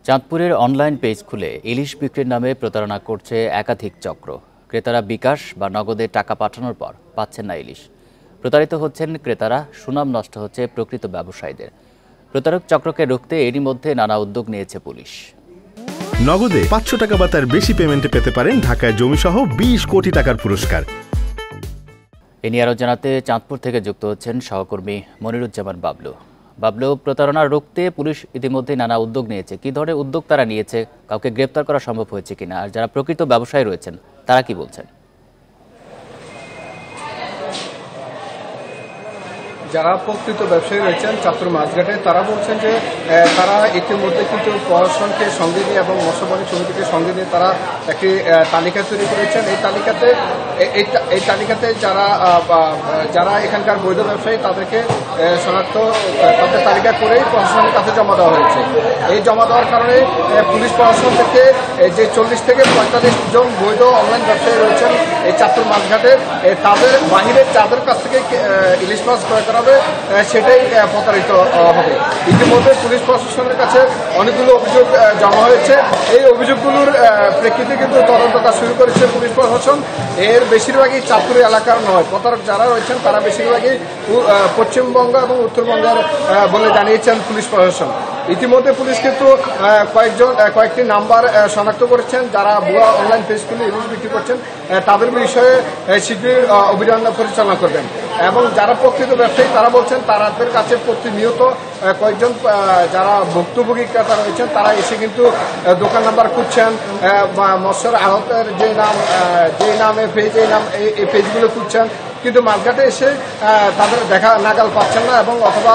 চাঁদপুরের online page খুলে ইলিশ বিক্রির নামে প্রতারণা করছে একাধিক চক্র। ক্রেতারা বিকাশ বা নগদে টাকা পাঠানোর পর পাচ্ছেন না ইলিশ। প্রতারিত হচ্ছেন ক্রেতারা, সুনাম নষ্ট হচ্ছে প্রকৃত ব্যবসায়ীদের। প্রতারক চক্রকে রুখতে এরই মধ্যে নানা উদ্যোগ নিয়েছে পুলিশ। নগদে 500 টাকা বা তার বেশি পেমেন্টে পেতে পারেন ঢাকায় জমিসহ 20 কোটি টাকার পুরস্কার। এ নিয়ে আরও জানাতে চাঁদপুর থেকে যুক্ত হচ্ছেন সহকর্মী মনিরুজ্জামান বাবলু। বাবলু, প্রতারণা রুখতে পুলিশ ইতিমধ্যে নানা উদ্যোগ নিয়েছে। কি ধরনের উদ্যোগ তারা নিয়েছে? কাউকে গ্রেপ্তার করা সম্ভব হয়েছে কিনা? আর যারা প্রকৃত ব্যবসায়ী রয়েছেন তারা কি বলছেন? যারা প্রকৃত ব্যবসায়ী রয়েছেন চাঁদপুর মাছঘাটে, তারা বলছেন যে তারা ইতিমধ্যে কিন্তু প্রশাসনকে সঙ্গে নিয়ে এবং মৎস্যবাণী সমিতিকে সঙ্গে নিয়ে তারা একটি তালিকা তৈরি করেছেন। এই তালিকাতে যারা এখানকার বৈধ ব্যবসায়ী তাদেরকে শনাক্ত তাদের তালিকা করেই প্রশাসনের কাছে জমা দেওয়া হয়েছে। এই জমা দেওয়ার কারণে পুলিশ প্রশাসন থেকে যে 40 থেকে 45 জন বৈধ অনলাইন ব্যবসায়ী রয়েছেন এই চাঁদপুর মাছঘাটের, তাদের বাহিরে যাদের কাছ থেকে ইলিশ মাছ ক্রয় করা হবে সেটাই প্রতারিত হবে। ইতিমধ্যে পুলিশ প্রশাসনের কাছে অনেকগুলো অভিযোগ জমা হয়েছে। এই অভিযোগগুলোর প্রেক্ষিতে কিন্তু তদন্ত কাজ শুরু করেছে পুলিশ প্রশাসন। এর বেশিরভাগই চাঁদপুর এলাকার নয়, প্রতারক যারা রয়েছেন তারা বেশিরভাগই পশ্চিমবঙ্গ এবং উত্তরবঙ্গের বলে জানিয়েছেন পুলিশ প্রশাসন। ইতিমধ্যে পুলিশ কিন্তু কয়েকটি নাম্বার শনাক্ত করেছেন যারা ভুয়া অনলাইন পেজ খুলে ইলিশ বিক্রি করছেন। তাদের বিষয়ে শীঘ্রই অভিযান পরিচালনা করবেন। এবং যারা প্রকৃত ব্যবসায়ী তারা বলছেন তাদের কাছে প্রতিনিয়ত কয়েকজন যারা ভুক্তভোগী ক্রেতা রয়েছেন তারা এসে কিন্তু দোকান নাম্বার খুঁজছেন বা মৎস্যের আড়তের যে নামে পেজ এই পেজগুলো খুঁজছেন, কিন্তু মার্কেটে এসে তাদের দেখা নাগাল পাচ্ছেন না এবং অথবা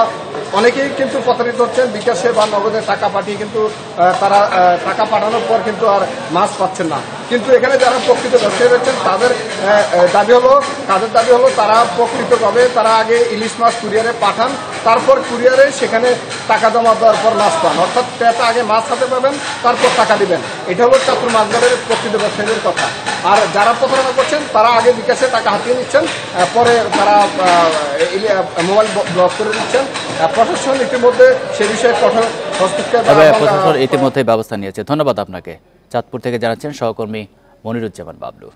অনেকেই কিন্তু প্রতারিত হচ্ছেন। বিকাশে বা নগদে টাকা পাঠিয়ে কিন্তু তারা টাকা পাঠানোর পর কিন্তু আর মাছ পাচ্ছেন না। কিন্তু এখানে যারা প্রকৃত ব্যবসায়ী রয়েছেন তাদের দাবি হলো তারা প্রকৃতভাবে তারা আগে ইলিশ মাছ কুরিয়ারে পাঠান, তারপর কুরিয়ারে সেখানে টাকা জমা দেওয়ার পর মাছ পান। অর্থাৎ ক্রেতা আগে মাছ হাতে পাবেন, তারপর টাকা দিবেন। এটা হলো চাঁদপুর মাছঘাটের প্রকৃত ব্যবসায়ীদের কথা। আর যারা প্রতারণা করছেন তারা আগে বিকাশে টাকা হাতিয়ে নিচ্ছেন, পরে তারা মোবাইল ব্লক করে দিচ্ছেন। প্রশাসন ইতিমধ্যে সে বিষয়ে কঠোর হস্তক্ষেপ ইতিমধ্যে ব্যবস্থা নিয়েছে। ধন্যবাদ আপনাকে। চাঁদপুর থেকে জানাচ্ছেন সহকর্মী মনিরুজ্জামান বাবলু।